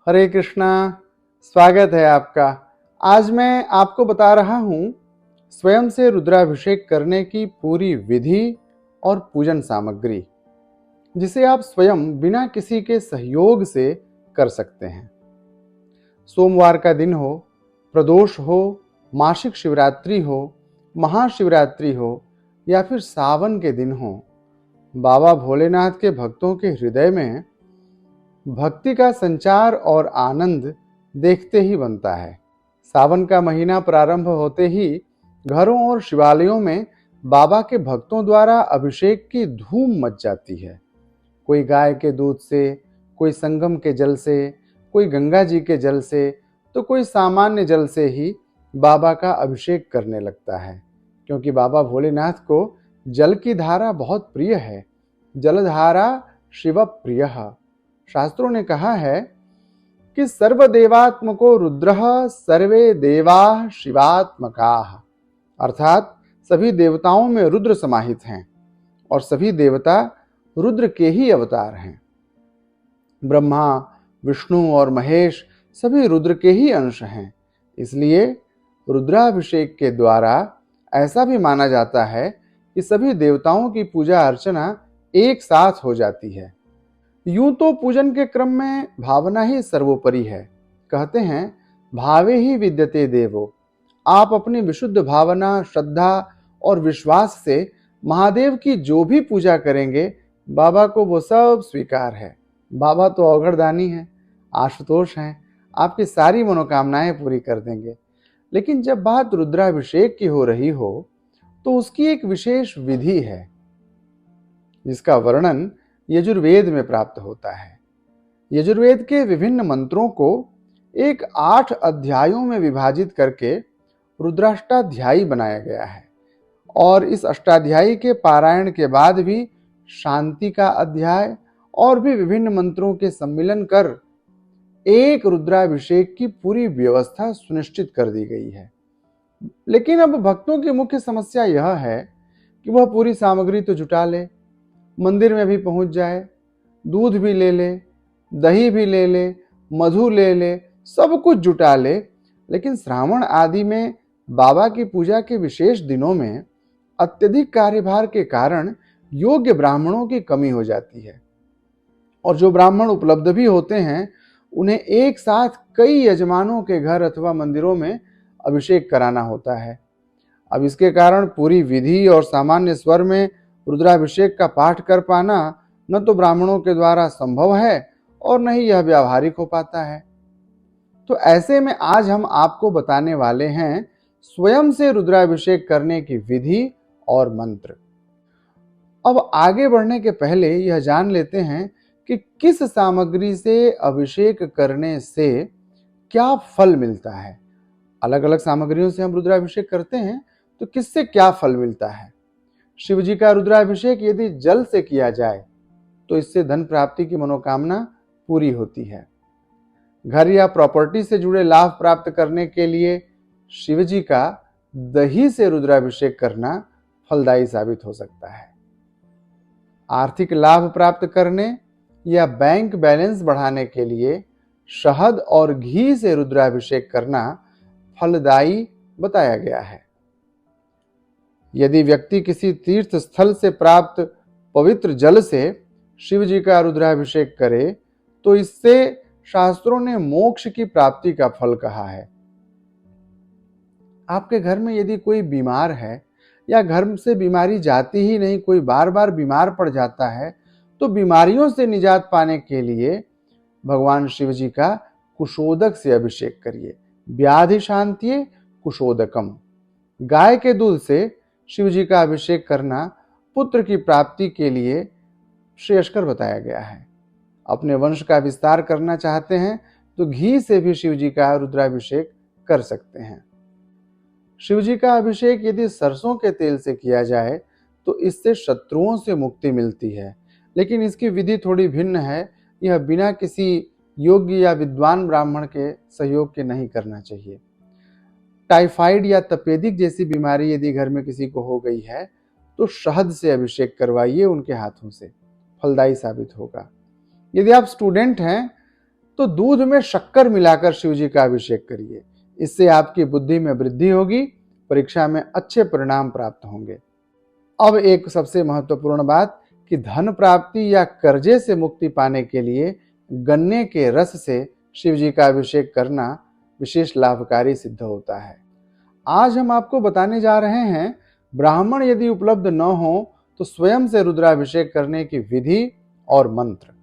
हरे कृष्णा। स्वागत है आपका। आज मैं आपको बता रहा हूं स्वयं से रुद्राभिषेक करने की पूरी विधि और पूजन सामग्री, जिसे आप स्वयं बिना किसी के सहयोग से कर सकते हैं। सोमवार का दिन हो, प्रदोष हो, मासिक शिवरात्रि हो, महाशिवरात्रि हो या फिर सावन के दिन हो, बाबा भोलेनाथ के भक्तों के हृदय में भक्ति का संचार और आनंद देखते ही बनता है। सावन का महीना प्रारंभ होते ही घरों और शिवालयों में बाबा के भक्तों द्वारा अभिषेक की धूम मच जाती है। कोई गाय के दूध से, कोई संगम के जल से, कोई गंगा जी के जल से, तो कोई सामान्य जल से ही बाबा का अभिषेक करने लगता है, क्योंकि बाबा भोलेनाथ को जल की धारा बहुत प्रिय है। जलधारा शिव प्रिय। शास्त्रों ने कहा है कि सर्वदेवात्मको रुद्रः सर्वे देवा शिवात्मकाः, अर्थात सभी देवताओं में रुद्र समाहित हैं और सभी देवता रुद्र के ही अवतार हैं। ब्रह्मा, विष्णु और महेश सभी रुद्र के ही अंश हैं। इसलिए रुद्राभिषेक के द्वारा ऐसा भी माना जाता है कि सभी देवताओं की पूजा अर्चना एक साथ हो जाती है। यूं तो पूजन के क्रम में भावना ही सर्वोपरि है। कहते हैं भावे ही विद्यते देवो। आप अपनी विशुद्ध भावना, श्रद्धा और विश्वास से महादेव की जो भी पूजा करेंगे, बाबा को वो सब स्वीकार है। बाबा तो अवघड़दानी हैं, आशुतोष हैं, आपकी सारी मनोकामनाएं पूरी कर देंगे। लेकिन जब बात रुद्राभिषेक की हो रही हो तो उसकी एक विशेष विधि है, जिसका वर्णन यजुर्वेद में प्राप्त होता है। यजुर्वेद के विभिन्न मंत्रों को 8 अध्यायों में विभाजित करके रुद्राष्टाध्यायी बनाया गया है और इस अष्टाध्यायी के पारायण के बाद भी शांति का अध्याय और भी विभिन्न मंत्रों के सम्मिलन कर एक रुद्राभिषेक की पूरी व्यवस्था सुनिश्चित कर दी गई है। लेकिन अब भक्तों की मुख्य समस्या यह है कि वह पूरी सामग्री तो जुटा ले, मंदिर में भी पहुंच जाए, दूध भी ले ले, दही भी ले ले, मधु ले ले, सब कुछ जुटा ले, लेकिन श्रावण आदि में बाबा की पूजा के विशेष दिनों में अत्यधिक कार्यभार के कारण योग्य ब्राह्मणों की कमी हो जाती है और जो ब्राह्मण उपलब्ध भी होते हैं उन्हें एक साथ कई यजमानों के घर अथवा मंदिरों में अभिषेक कराना होता है। अब इसके कारण पूरी विधि और सामान्य स्वर में रुद्राभिषेक का पाठ कर पाना न तो ब्राह्मणों के द्वारा संभव है और न ही यह व्यावहारिक हो पाता है। तो ऐसे में आज हम आपको बताने वाले हैं स्वयं से रुद्राभिषेक करने की विधि और मंत्र। अब आगे बढ़ने के पहले यह जान लेते हैं कि किस सामग्री से अभिषेक करने से क्या फल मिलता है। अलग अलग सामग्रियों से हम रुद्राभिषेक करते हैं तो किससे क्या फल मिलता है। शिव जी का रुद्राभिषेक यदि जल से किया जाए तो इससे धन प्राप्ति की मनोकामना पूरी होती है। घर या प्रॉपर्टी से जुड़े लाभ प्राप्त करने के लिए शिव जी का दही से रुद्राभिषेक करना फलदायी साबित हो सकता है। आर्थिक लाभ प्राप्त करने या बैंक बैलेंस बढ़ाने के लिए शहद और घी से रुद्राभिषेक करना फलदायी बताया गया है। यदि व्यक्ति किसी तीर्थ स्थल से प्राप्त पवित्र जल से शिव जी का रुद्राभिषेक करे तो इससे शास्त्रों ने मोक्ष की प्राप्ति का फल कहा है। आपके घर में यदि कोई बीमार है या घर से बीमारी जाती ही नहीं, कोई बार बार बीमार पड़ जाता है, तो बीमारियों से निजात पाने के लिए भगवान शिव जी का कुशोदक से अभिषेक करिए। व्याधि शांतिये कुशोदकम। गाय के दूध से शिव जी का अभिषेक करना पुत्र की प्राप्ति के लिए श्रेयस्कर बताया गया है। अपने वंश का विस्तार करना चाहते हैं तो घी से भी शिव जी का रुद्राभिषेक कर सकते हैं। शिव जी का अभिषेक यदि सरसों के तेल से किया जाए तो इससे शत्रुओं से मुक्ति मिलती है, लेकिन इसकी विधि थोड़ी भिन्न है। यह बिना किसी योग्य या विद्वान ब्राह्मण के सहयोग के नहीं करना चाहिए। टाइफाइड या तपेदिक जैसी बीमारी यदि घर में किसी को हो गई है तो शहद से अभिषेक करवाइए उनके हाथों से, फलदायी साबित होगा। यदि आप स्टूडेंट हैं तो दूध में शक्कर मिलाकर शिव जी का अभिषेक करिए। इससे आपकी बुद्धि में वृद्धि होगी, परीक्षा में अच्छे परिणाम प्राप्त होंगे। अब एक सबसे महत्वपूर्ण बात कि धन प्राप्ति या कर्जे से मुक्ति पाने के लिए गन्ने के रस से शिव जी का अभिषेक करना विशेष लाभकारी सिद्ध होता है। आज हम आपको बताने जा रहे हैं, ब्राह्मण यदि उपलब्ध न हो तो स्वयं से रुद्राभिषेक करने की विधि और मंत्र।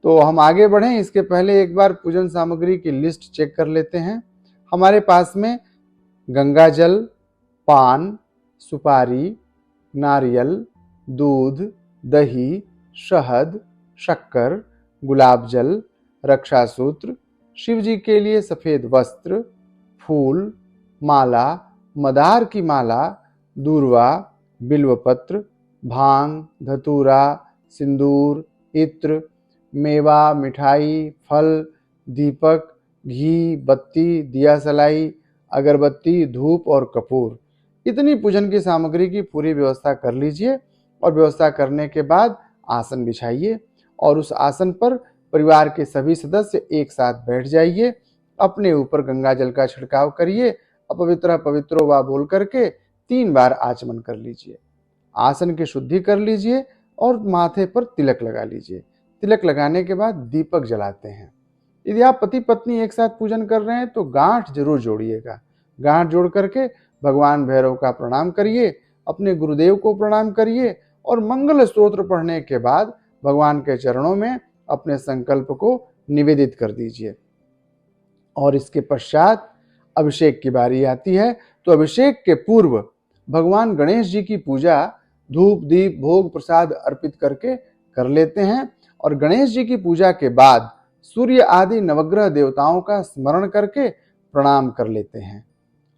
तो हम आगे बढ़ें इसके पहले एक बार पूजन सामग्री की लिस्ट चेक कर लेते हैं। हमारे पास में गंगा जल, पान, सुपारी, नारियल, दूध, दही, शहद, शक्कर, गुलाब जल, रक्षासूत्र, शिव जी के लिए सफेद वस्त्र, फूल, माला, मदार की माला, दूर्वा, बिल्वपत्र, भांग, धतूरा, सिंदूर, इत्र, मेवा, मिठाई, फल, दीपक, घी, बत्ती, दिया सलाई, अगरबत्ती, धूप और कपूर। इतनी पूजन की सामग्री की पूरी व्यवस्था कर लीजिए और व्यवस्था करने के बाद आसन बिछाइए और उस आसन पर परिवार के सभी सदस्य एक साथ बैठ जाइए। अपने ऊपर गंगा जल का छिड़काव करिए। अपवित्र पवित्रो वा बोल करके 3 बार आचमन कर लीजिए। आसन की शुद्धि कर लीजिए और माथे पर तिलक लगा लीजिए। तिलक लगाने के बाद दीपक जलाते हैं। यदि आप पति पत्नी एक साथ पूजन कर रहे हैं तो गांठ जरूर जोड़िएगा। गांठ जोड़ करके भगवान भैरव का प्रणाम करिए, अपने गुरुदेव को प्रणाम करिए और मंगल स्तोत्र पढ़ने के बाद भगवान के चरणों में अपने संकल्प को निवेदित कर दीजिए। और इसके पश्चात अभिषेक की बारी आती है। तो अभिषेक के पूर्व भगवान गणेश जी की पूजा धूप, दीप, भोग, प्रसाद अर्पित करके कर लेते हैं और गणेश जी की पूजा के बाद सूर्य आदि नवग्रह देवताओं का स्मरण करके प्रणाम कर लेते हैं।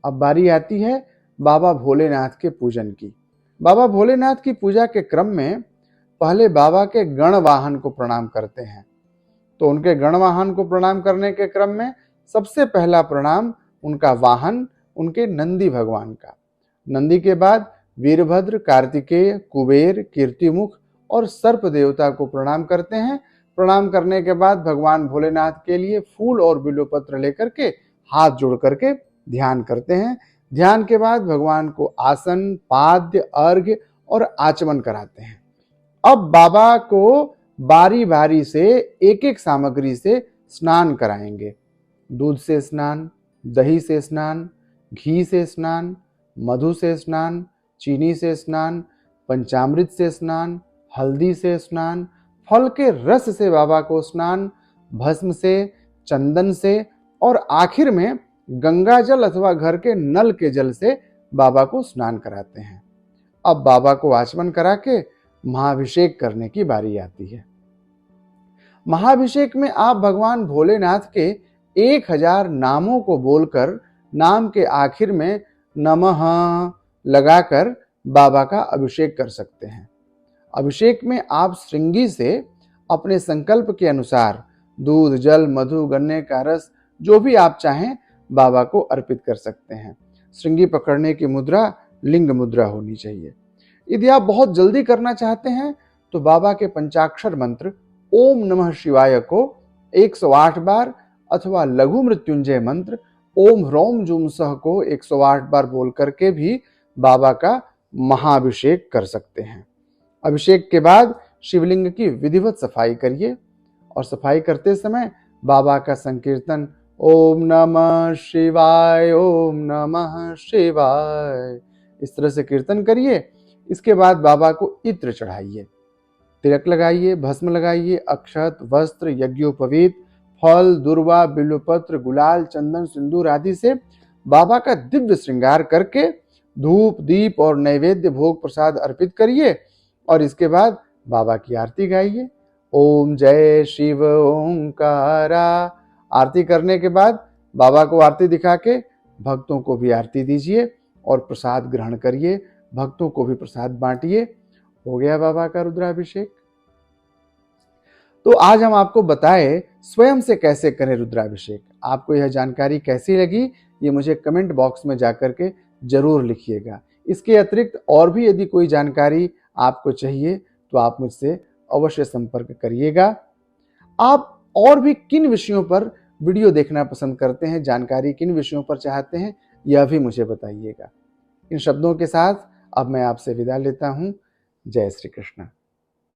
अब बारी आती है बाबा भोलेनाथ के पूजन की। बाबा भोलेनाथ की पूजा के क्रम में पहले बाबा के गण वाहन को प्रणाम करते हैं। तो उनके गण वाहन को प्रणाम करने के क्रम में सबसे पहला प्रणाम उनका वाहन, उनके नंदी भगवान का। नंदी के बाद वीरभद्र, कार्तिकेय, कुबेर, कीर्तिमुख और सर्प देवता को प्रणाम करते हैं। प्रणाम करने के बाद भगवान भोलेनाथ के लिए फूल और बिल्वपत्र लेकर के हाथ जोड़ करके ध्यान करते हैं। ध्यान के बाद भगवान को आसन, पाद्य, अर्घ्य और आचमन कराते हैं। अब बाबा को बारी बारी से एक एक सामग्री से स्नान कराएंगे। दूध से स्नान, दही से स्नान, घी से स्नान, मधु से स्नान, चीनी से स्नान, पंचामृत से स्नान, हल्दी से स्नान, फल के रस से बाबा को स्नान, भस्म से, चंदन से और आखिर में गंगा जल अथवा घर के नल के जल से बाबा को स्नान कराते हैं। अब बाबा को आचमन करा के महाभिषेक करने की बारी आती है। महाभिषेक में आप भगवान भोलेनाथ के 1000 नामों को बोलकर नाम के आखिर में नमः लगाकर बाबा का अभिषेक कर सकते हैं। अभिषेक में आप श्रृंगी से अपने संकल्प के अनुसार दूध, जल, मधु, गन्ने का रस जो भी आप चाहें बाबा को अर्पित कर सकते हैं। श्रृंगी पकड़ने की मुद्रा लिंग मुद्रा होनी चाहिए। यदि आप बहुत जल्दी करना चाहते हैं तो बाबा के पंचाक्षर मंत्र ओम नमः शिवाय को 108 बार अथवा लघु मृत्युंजय मंत्र ओम ह्रौम जूम सह को 108 बार बोल करके भी बाबा का महाभिषेक कर सकते हैं। अभिषेक के बाद शिवलिंग की विधिवत सफाई करिए और सफाई करते समय बाबा का संकीर्तन ओम नमः शिवाय, ओम नमः शिवाय, इस तरह से कीर्तन करिए। इसके बाद बाबा को इत्र चढ़ाइए, तिलक लगाइए, भस्म लगाइए, अक्षत, वस्त्र, यज्ञोपवीत, फल, दुर्वा, बिल्वपत्र, गुलाल, चंदन, सिंदूर आदि से बाबा का दिव्य श्रृंगार करके धूप, दीप और नैवेद्य भोग प्रसाद अर्पित करिए और इसके बाद बाबा की आरती गाइए। ओम जय शिव ओंकारा। आरती करने के बाद बाबा को आरती दिखा के भक्तों को भी आरती दीजिए और प्रसाद ग्रहण करिए, भक्तों को भी प्रसाद बांटिए। हो गया बाबा का रुद्राभिषेक। तो आज हम आपको बताए स्वयं से कैसे करें रुद्राभिषेक। आपको यह जानकारी कैसी लगी ये मुझे कमेंट बॉक्स में जाकर के जरूर लिखिएगा। इसके अतिरिक्त और भी यदि कोई जानकारी आपको चाहिए तो आप मुझसे अवश्य संपर्क करिएगा। आप और भी किन विषयों पर वीडियो देखना पसंद करते हैं, जानकारी किन विषयों पर चाहते हैं, यह भी मुझे बताइएगा। इन शब्दों के साथ अब मैं आपसे विदा लेता हूं। जय श्री कृष्ण।